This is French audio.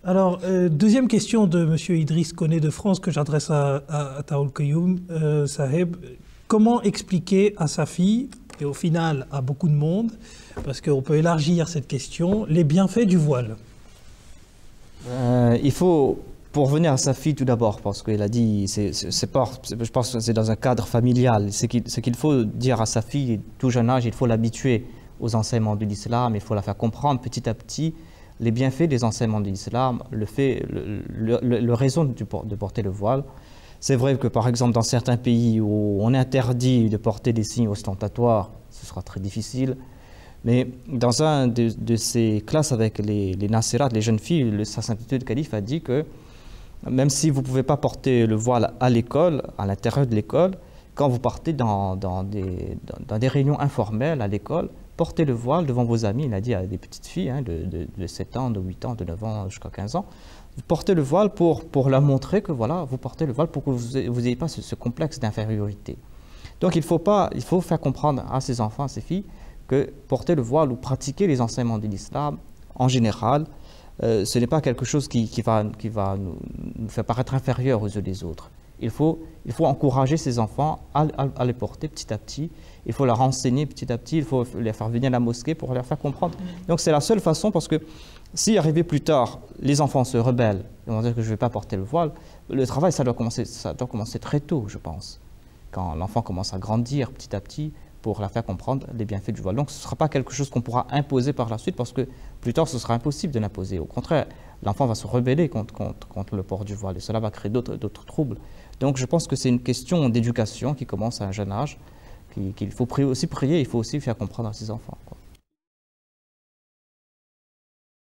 Alors, deuxième question de M. Idriss Koné de France que j'adresse à Taoul Kayoum Saheb. Comment expliquer à sa fille, et au final à beaucoup de monde, parce qu'on peut élargir cette question, les bienfaits du voile? Il faut, pour revenir à sa fille tout d'abord, parce qu'elle a dit, je pense que c'est dans un cadre familial, ce qu'il faut dire à sa fille, tout jeune âge, il faut l'habituer aux enseignements de l'islam, il faut la faire comprendre petit à petit les bienfaits des enseignements de l'islam, le raison de porter le voile. C'est vrai que par exemple dans certains pays où on interdit de porter des signes ostentatoires, ce sera très difficile. Mais dans un de ces classes avec les Nassirat, les jeunes filles, sa sainteté le calife a dit que même si vous ne pouvez pas porter le voile à l'école, à l'intérieur de l'école, quand vous partez dans des réunions informelles à l'école, portez le voile devant vos amis. Il a dit à des petites filles de 7 ans, de 8 ans, de 9 ans jusqu'à 15 ans, vous portez le voile pour leur montrer que voilà, vous portez le voile pour que vous n'ayez pas ce complexe d'infériorité. Donc il faut faire comprendre à ces enfants, à ces filles, que porter le voile ou pratiquer les enseignements de l'islam, en général, ce n'est pas quelque chose qui va nous faire paraître inférieur aux yeux des autres. Il faut encourager ces enfants à les porter petit à petit. Il faut leur enseigner petit à petit. Il faut les faire venir à la mosquée pour leur faire comprendre. Donc c'est la seule façon, parce que si arrivé plus tard, les enfants se rebellent et vont dire que je ne vais pas porter le voile, le travail, ça doit commencer très tôt, je pense. Quand l'enfant commence à grandir petit à petit, pour la faire comprendre les bienfaits du voile. Donc ce ne sera pas quelque chose qu'on pourra imposer par la suite, parce que plus tard, ce sera impossible de l'imposer. Au contraire, l'enfant va se rebeller contre le port du voile, et cela va créer d'autres troubles. Donc je pense que c'est une question d'éducation qui commence à un jeune âge, qu'il faut aussi prier, il faut aussi faire comprendre à ses enfants, quoi.